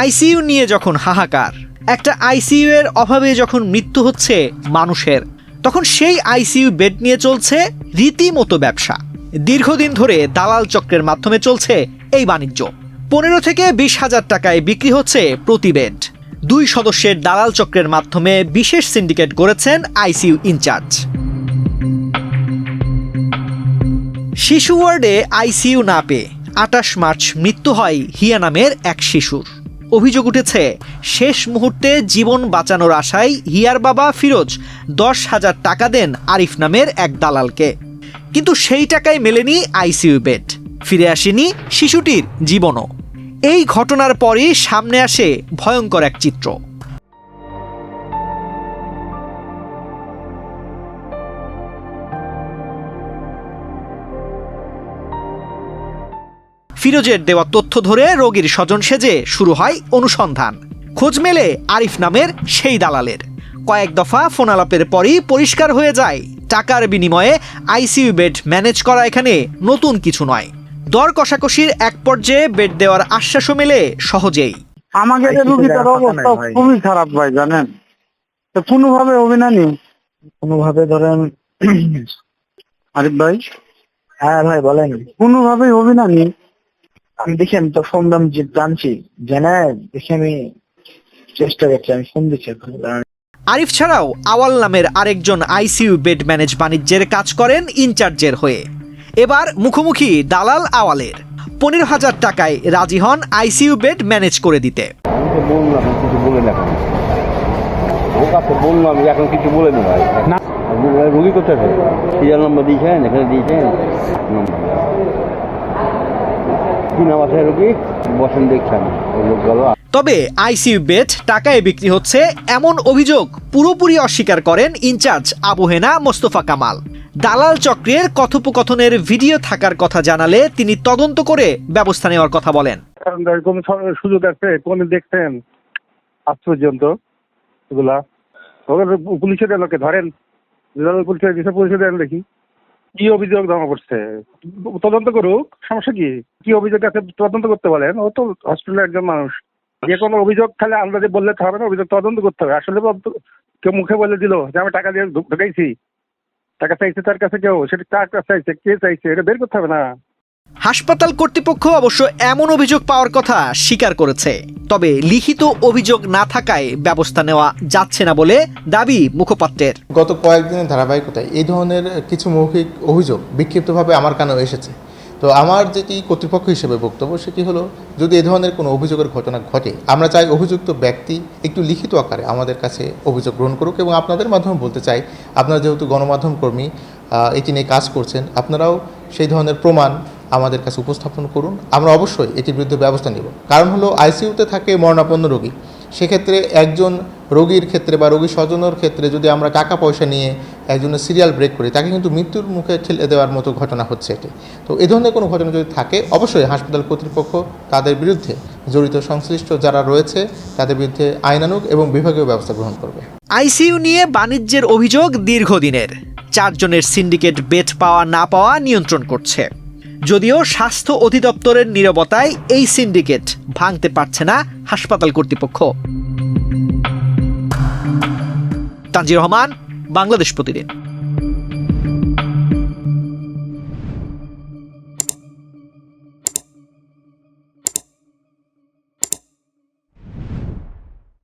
ICU নিয়ে যখন হাহাকার, একটা আইসিইউ এর অভাবে যখন মৃত্যু হচ্ছে মানুষের, তখন সেই আইসিইউ বেড নিয়ে চলছে রীতিমতো ব্যবসা। দীর্ঘদিন ধরে দালাল চক্রের মাধ্যমে চলছে এই বাণিজ্য। 15 থেকে 20,000 টাকায় বিক্রি হচ্ছে প্রতি বেড। 2 সদস্যের দালাল চক্রের মাধ্যমে বিশেষ সিন্ডিকেট গড়েছেন আইসিইউ ইনচার্জ। শিশু ওয়ার্ডে আইসিইউ না পেয়ে 28 মার্চ মৃত্যু হয় হিয়া নামের এক শিশুর। অভিযোগ উঠেছে, শেষ মুহূর্তে জীবন বাঁচানোর আশায় হিয়ার বাবা ফিরোজ 10,000 টাকা দেন আরিফ নামের এক দালালকে, কিন্তু সেই টাকায় মেলেনি আইসিইউ বেড, ফিরে আসেনি শিশুটির জীবনও। এই ঘটনার পরই সামনে আসে ভয়ঙ্কর এক চিত্র। ফিরোজের দেওয়া তথ্য ধরে রোগীর স্বজন সেজে শুরু হয় অনুসন্ধান। খোঁজ মেলে আরিফ নামের সেই দালালের। কয়েক দফা ফোন আলাপের পরই পরিষ্কার হয়ে যায়, টাকার বিনিময়ে আইসিইউ বেড ম্যানেজ করা এখানে নতুন কিছু নয়। দর কষাকষির এক পর্যায়ে বেড দেওয়ার আশ্বাসও মেলে সহজেই। আমাদের রোগীটার অবস্থা খুবই খারাপ ভাই, জানেন তো, কোনোভাবে হবে না নি, কোনোভাবে ধরেন আরিফ ভাই। হ্যাঁ ভাই বলেন, কোনোভাবে হবে না নি। আমি দেখেন তো ফোন দাম জানছি, জেনে দেখে আমি চেষ্টা করছি, আমি ফোন দিচ্ছি। আরিফ ছাড়াও আওয়াল নামের আরেকজন আইসিইউ বেড ম্যানেজ বাণিজ্যের কাজ করেন ইনচার্জের হয়ে। এবার মুখোমুখি দালাল আওয়ালের। 15,000 টাকায় রাজি হন আইসিইউ বেড ম্যানেজ করে দিতে। এখন কিছু বলে না ভাই, রোগী কোথায় সিরিয়াল নম্বর দিয়েছেন, এখানে দিয়েছেন কি নাম আছে রোগী, বসেন দেখছেন লোক গেল। তবে আইসিইউ বেড টাকায় বিক্রি হচ্ছে এমন অভিযোগ পুরোপুরি অস্বীকার করেন ইনচার্জ আবু হেনা মোস্তফা কামাল। দালাল চক্রের কথোপকথনের ভিডিও থাকার কথা জানালে তিনি তদন্ত করে ব্যবস্থা নেওয়ার কথা বলেন। কোন সুযোগ আছে, কোন দেখছেন আজ পর্যন্ত এগুলা? পুলিশের লোকে ধরেন, পুলিশের দেন দেখি কি অভিযোগ জমা করছে, তদন্ত করুক, সমস্যা কি? কি অভিযোগ আছে তদন্ত করতে বলেন। ও তো হসপিটালের একজন মানুষ, যে কোনো অভিযোগ খালি আন্দাজে বললে তো হবে না, অভিযোগ তদন্ত করতে হবে। আসলে কেউ মুখে বলে দিল যে আমি টাকা দিয়ে ঢুকাইছি, টাকা চাইছে তার কাছে, কেউ সেটা কার কাছে চাইছে, কে চাইছে, এটা বের করতে হবে না। হাসপাতাল কর্তৃপক্ষ অবশ্য এমন অভিযোগ পাওয়ার কথা স্বীকার করেছে, তবে লিখিত অভিযোগ না থাকায় ব্যবস্থা নেওয়া যাচ্ছে না বলে দাবি মুখপাত্রের। গত কয়েকদিনের ধারাবাহিকতায় এই ধরনের কিছু মৌখিক অভিযোগ বিক্ষিপ্তভাবে আমার কানেও এসেছে। তো আমার যেটি কর্তৃপক্ষ হিসেবে বক্তব্য সেটি হলো, যদি এ ধরনের কোনো অভিযোগের ঘটনা ঘটে, আমরা চাই অভিযুক্ত ব্যক্তি একটু লিখিত আকারে আমাদের কাছে অভিযোগ গ্রহণ করুক। এবং আপনাদের মাধ্যমে বলতে চাই, আপনারা যেহেতু গণমাধ্যম কর্মী, এটি নিয়ে কাজ করছেন, আপনারাও সেই ধরনের প্রমাণ আমাদের কাছে উপস্থাপন করুন। আমরা অবশ্যই এটির বিরুদ্ধে ব্যবস্থা নেব। কারণ হলো, আইসিইউতে থাকে মরণাপন্ন রোগী, সেক্ষেত্রে একজন রোগীর ক্ষেত্রে বা রোগী স্বজনের ক্ষেত্রে যদি আমরা টাকা পয়সা নিয়ে একজনের সিরিয়াল ব্রেক করি, তাকে কিন্তু মৃত্যুর মুখে ঠেলে দেওয়ার মতো ঘটনা হচ্ছে এটি। তো এ ধরনের কোনো ঘটনা যদি থাকে, অবশ্যই হাসপাতাল কর্তৃপক্ষ তাদের বিরুদ্ধে, জড়িত সংশ্লিষ্ট যারা রয়েছে তাদের বিরুদ্ধে আইনানুগ এবং বিভাগীয় ব্যবস্থা গ্রহণ করবে। আইসিইউ নিয়ে বাণিজ্যের অভিযোগ দীর্ঘদিনের। 4 জনের সিন্ডিকেট বেড পাওয়া না পাওয়া নিয়ন্ত্রণ করছে। যদিও স্বাস্থ্য অধিদপ্তরের নীরবতায় এই সিন্ডিকেট ভাঙতে পারছে না হাসপাতাল কর্তৃপক্ষ। তানজির রহমান, বাংলাদেশ প্রতিদিন।